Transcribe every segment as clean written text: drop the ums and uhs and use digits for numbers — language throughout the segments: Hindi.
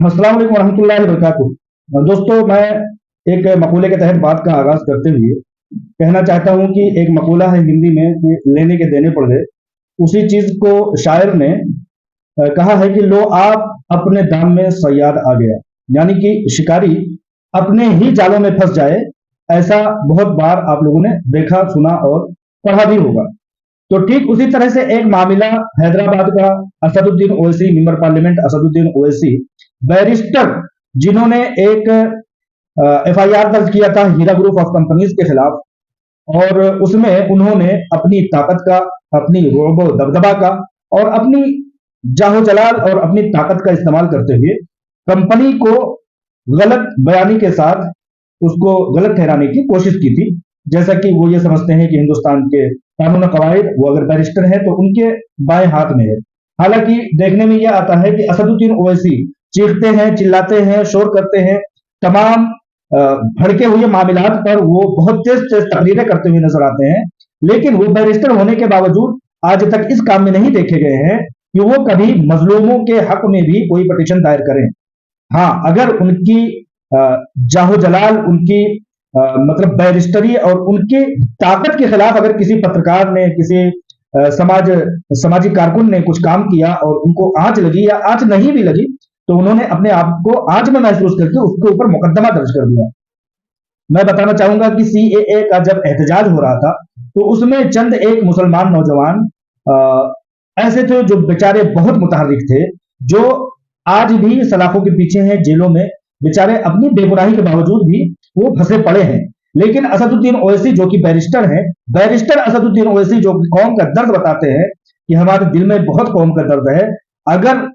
अस्सलाम वालेकुम रहमतुल्लाहि वबरकातुहू। दोस्तों, मैं एक मकूले के तहत बात का आगाज करते हुए कहना चाहता हूं कि एक मकूला है हिंदी में कि लेने के देने पड़ गए। उसी चीज को शायर ने कहा है कि लो आप अपने दाम में सयाद आ गया। यानी कि शिकारी अपने ही जालों में फंस जाए, ऐसा बहुत बार आप लोगों ने देखा, सुना और पढ़ा भी होगा। तो ठीक उसी तरह से एक मामला हैदराबाद का। Asaduddin Owaisi, member parliament Asaduddin Owaisi, barrister, जिन्होंने एक एफआईआर दर्ज किया था हीरा ग्रुप ऑफ कंपनीज के खिलाफ, और उसमें उन्होंने अपनी ताकत का, अपनी रोब दबदबा का और अपनी जाहो जलाल और अपनी ताकत का इस्तेमाल करते हुए कंपनी को गलत बयानी के साथ उसको गलत ठहराने की कोशिश की थी। जैसा कि वो ये समझते हैं कि हिंदुस्तान के कानून कवायद, वो अगर बैरिस्टर है तो उनके बाएं हाथ में है। हालांकि देखने में यह आता है कि असदुद्दीन ओवैसी चीखते हैं, चिल्लाते हैं, शोर करते हैं, तमाम भड़के हुए मामलात पर वो बहुत तेज तेज तकरीरें करते हुए नजर आते हैं। लेकिन वो बैरिस्टर होने के बावजूद आज तक इस काम में नहीं देखे गए हैं कि वो कभी मजलूमों के हक में भी कोई पटिशन दायर करें। हाँ, अगर उनकी जाहो जलाल, उनकी मतलब बैरिस्टरी और उनकी ताकत के खिलाफ अगर किसी पत्रकार ने, किसी सामाजिक कारकुन ने कुछ काम किया और उनको आंच लगी या आंच नहीं भी लगी, तो उन्होंने अपने आप को आंच में महसूस करके उसके ऊपर मुकदमा दर्ज कर दिया। मैं बताना चाहूंगा कि सीएए का जब एहतजाज हो रहा था, तो उसमें चंद एक मुसलमान नौजवान ऐसे थे जो बेचारे बहुत मुतहर्रिक थे, जो आज भी सलाखों के पीछे हैं, जेलों में बेचारे अपनी बेगुनाही के बावजूद भी वो फंसे पड़े हैं। लेकिन असदुद्दीन ओवैसी जो कि बैरिस्टर हैं, बैरिस्टर असदुद्दीन ओवैसी जो कौम का दर्द बताते हैं कि हमारे दिल में बहुत कौम का दर्द है। अगर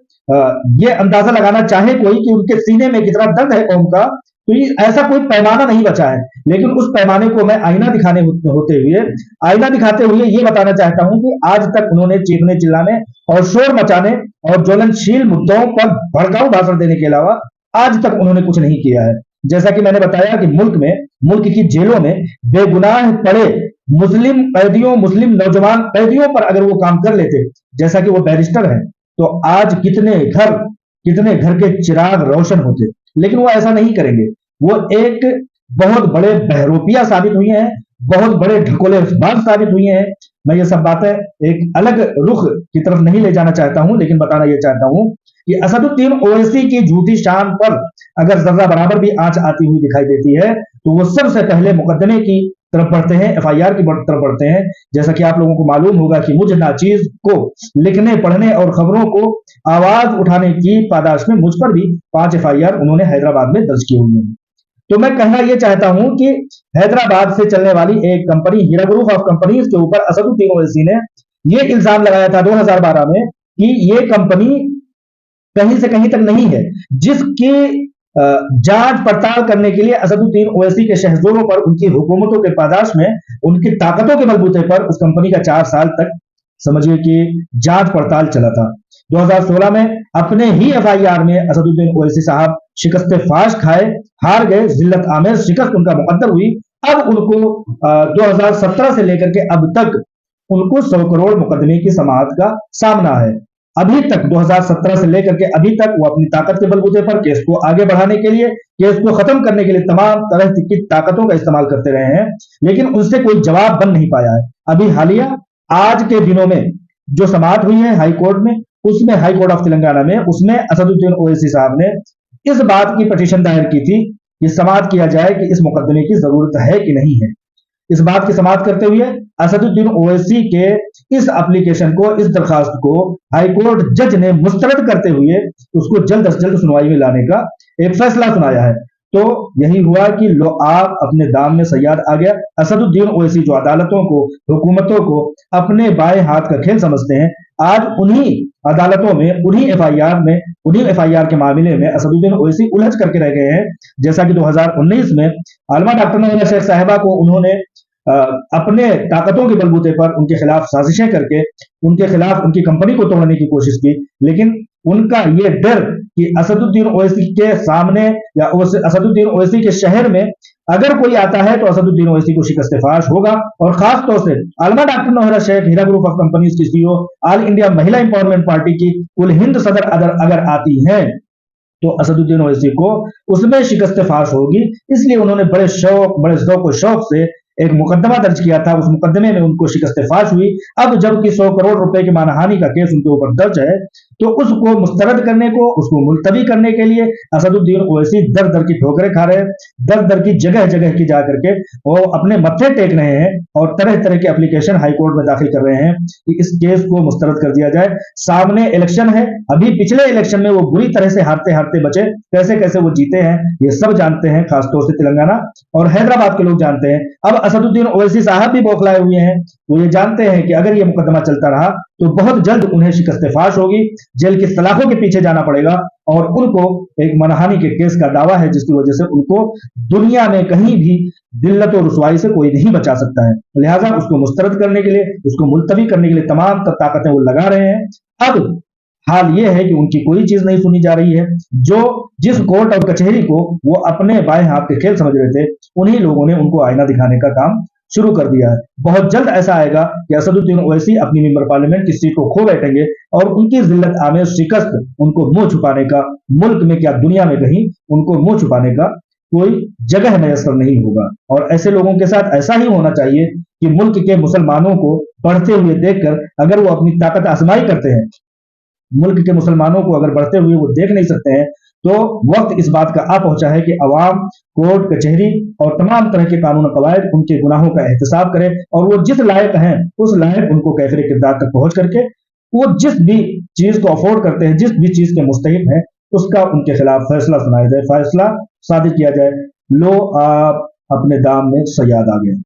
ये अंदाजा लगाना चाहे कोई कि उनके सीने में कितना दर्द है कौम का, तो ये ऐसा कोई पैमाना नहीं बचा है। लेकिन उस पैमाने को मैं आईना दिखाने होते हुए, आईना दिखाते हुए ये बताना चाहता हूं कि आज तक उन्होंने चीखने चिल्लाने और शोर मचाने और ज्वलनशील मुद्दों पर भड़काऊ भाषण देने के अलावा आज तक उन्होंने कुछ नहीं किया है। जैसा कि मैंने बताया कि मुल्क की जेलों में बेगुनाह पड़े मुस्लिम कैदियों, मुस्लिम नौजवान कैदियों पर अगर वो काम कर लेते, जैसा कि वो बैरिस्टर है, तो आज कितने घर के चिराग रोशन होते। लेकिन वो ऐसा नहीं करेंगे। वो एक बहुत बड़े बहरूपिया साबित हुए हैं, बहुत बड़े ढकोलेबाज साबित हुए हैं। मैं ये सब बातें एक अलग रुख की तरफ नहीं ले जाना चाहता हूं, लेकिन बताना यह चाहता हूं कि असदुद्दीन ओवैसी की झूठी शान पर अगर जर्रा बराबर भी आंच आती हुई दिखाई देती है, तो वो सबसे पहले मुकदमे की तरफ बढ़ते हैं, एफआईआर की तरफ बढ़ते हैं। जैसा कि आप लोगों को मालूम होगा कि मुझ नाचीज को लिखने, पढ़ने और खबरों को आवाज उठाने की पादाश में मुझ पर भी 5 एफआईआर उन्होंने हैदराबाद में दर्ज की हुई है। तो मैं कहना यह चाहता हूं कि हैदराबाद से चलने वाली एक company Heera group of companies के ऊपर असदुद्दीन ओवैसी ने यह इल्जाम लगाया था 2012 में कि यह कंपनी कहीं से कहीं तक नहीं है, जिसकी जांच पड़ताल करने के लिए असदुद्दीन ओवैसी के शहजोरों पर, उनकी हुकूमतों के पादाश में, उनकी ताकतों के बलबूते पर उस कंपनी का 4 साल तक समझिए कि जांच पड़ताल चला था। 2016 में अपने ही एफआईआर में असदुद्दीन ओवैसी साहब शिकस्त फाश खाए, हार गए, जिल्लत आमेर शिकस्त उनका मुकद्दर हुई। अब उनको 2017 से लेकर के अब तक उनको 100 करोड़ मुकदमे की समाअत का सामना है। अभी तक 2017 से लेकर के अभी तक वो अपनी ताकत के बलबूते पर केस को आगे बढ़ाने के लिए, केस को खत्म करने के लिए तमाम तरह की ताकतों का इस्तेमाल करते रहे हैं, लेकिन उनसे कोई जवाब बन नहीं पाया है। अभी हालिया आज के दिनों में जो समाअत हुई है हाई कोर्ट में, उसमें हाई कोर्ट ऑफ तेलंगाना में, उसमें असदुद्दीन ओवैसी साहब ने इस बात की पिटीशन दायर की थी कि समाअत किया जाए कि इस मुकदमे की जरूरत है कि नहीं है। इस बात की समाअत करते हुए असदुद्दीन ओवैसी के इस एप्लीकेशन को, इस दरखास्त को हाईकोर्ट जज ने मुस्तरद करते हुए उसको जल्द से जल्द सुनवाई में लाने का एक फैसला सुनाया है। तो यही हुआ कि लो आप अपने दाम में सयाद आ गया। असदुद्दीन ओवैसी जो अदालतों को, हुकूमतों को अपने बाएं हाथ का खेल समझते हैं, आज उन्हीं अदालतों में, उन्हीं एफआईआर के मामले में असदुद्दीन ओवैसी उलझ करके रह गए हैं। जैसा कि 2019 में आलमा डॉक्टर नौरीना शेख साहिबा को उन्होंने अपने ताकतों के बलबूते पर उनके खिलाफ साजिशें करके उनके खिलाफ उनकी कंपनी को तोड़ने की कोशिश की, लेकिन उनका ये डर कि असदुद्दीन ओवैसी के सामने या असदुद्दीन ओवैसी के शहर में अगर कोई आता है तो असदुद्दीन ओवैसी को शिकस्त फाश होगा। और खास तौर से आलमा doctor Naurina Sheikh Heera group of companies की CEO, all India Mahila empowerment party की कुल हिंद सदर अगर आती हैं, तो असदुद्दीन ओवैसी को उसमें शिकस्त फाश होगी, इसलिए उन्होंने बड़े शौक और शौक से एक मुकदमा दर्ज किया था। उस मुकदमे में उनको शिकस्त फाश हुई। अब जबकि 100 करोड़ रुपए की मानहानि का केस उनके ऊपर दर्ज है, तो उसको मुस्तरद करने को, उसको मुलतवी करने के लिए असदुद्दीन ओवैसी दर दर की ठोकरें खा रहे हैं, दर दर की जगह जगह की जाकर के वो अपने मत्थे टेक रहे हैं और तरह तरह के एप्लीकेशन हाईकोर्ट में दाखिल कर रहे हैं कि इस केस को मुस्तरद कर दिया जाए। सामने इलेक्शन है, अभी पिछले इलेक्शन में वो बुरी तरह से हारते हारते बचे, कैसे कैसे वो जीते हैं ये सब जानते हैं, खासतौर से तेलंगाना और हैदराबाद के लोग जानते हैं। अब असदुद्दीन ओवैसी साहब भी बौखलाए हुए हैं, वो ये जानते हैं कि अगर ये मुकदमा चलता रहा तो बहुत जल्द उन्हें शिकस्त फाश होगी, जेल की सलाखों के पीछे जाना पड़ेगा और उनको एक मानहानि के केस का दावा है, जिसकी वजह से उनको दुनिया में कहीं भी दिल्लत और रुसवाई से कोई नहीं बचा सकता है। लिहाजा उसको मुस्तरद करने के लिए, उसको मुलतवी करने के लिए तमाम ताकतें वो लगा रहे हैं। अब हाल ये है कि उनकी कोई चीज नहीं सुनी जा रही है। जो जिस कोर्ट और कचहरी को वो अपने बाएं हाथ के खेल समझ रहे थे, उन्हीं लोगों ने उनको आईना दिखाने का काम शुरू कर दिया है। बहुत जल्द ऐसा आएगा कि असदुद्दीन ओवैसी अपनी मेंबर पार्लियामेंट की सीट को खो बैठेंगे और उनकी जिल्लत आमेज शिकस्त उनको मुंह छुपाने का, मुल्क में क्या दुनिया में कहीं उनको मुंह छुपाने का कोई जगह मैसर नहीं होगा। और ऐसे लोगों के साथ ऐसा ही होना चाहिए कि मुल्क के मुसलमानों को बढ़ते हुए देखकर अगर वो अपनी ताकत आजमाई करते हैं, मुल्क के मुसलमानों को अगर बढ़ते हुए वो देख नहीं सकते हैं, तो वक्त इस बात का आ पहुंचा है कि अवाम कोर्ट कचहरी और तमाम तरह के कानून कवायद उनके गुनाहों का एहतसाब करे और वो जिस लायक हैं उस लायक उनको कैफिर किरदार तक पहुंच करके वो जिस भी चीज को अफोर्ड करते हैं, जिस भी चीज के मुस्तहिक हैं, उसका उनके खिलाफ फैसला सुनाया जाए, फैसला सादिर किया जाए। लो आप अपने दाम में सयाद आ गए।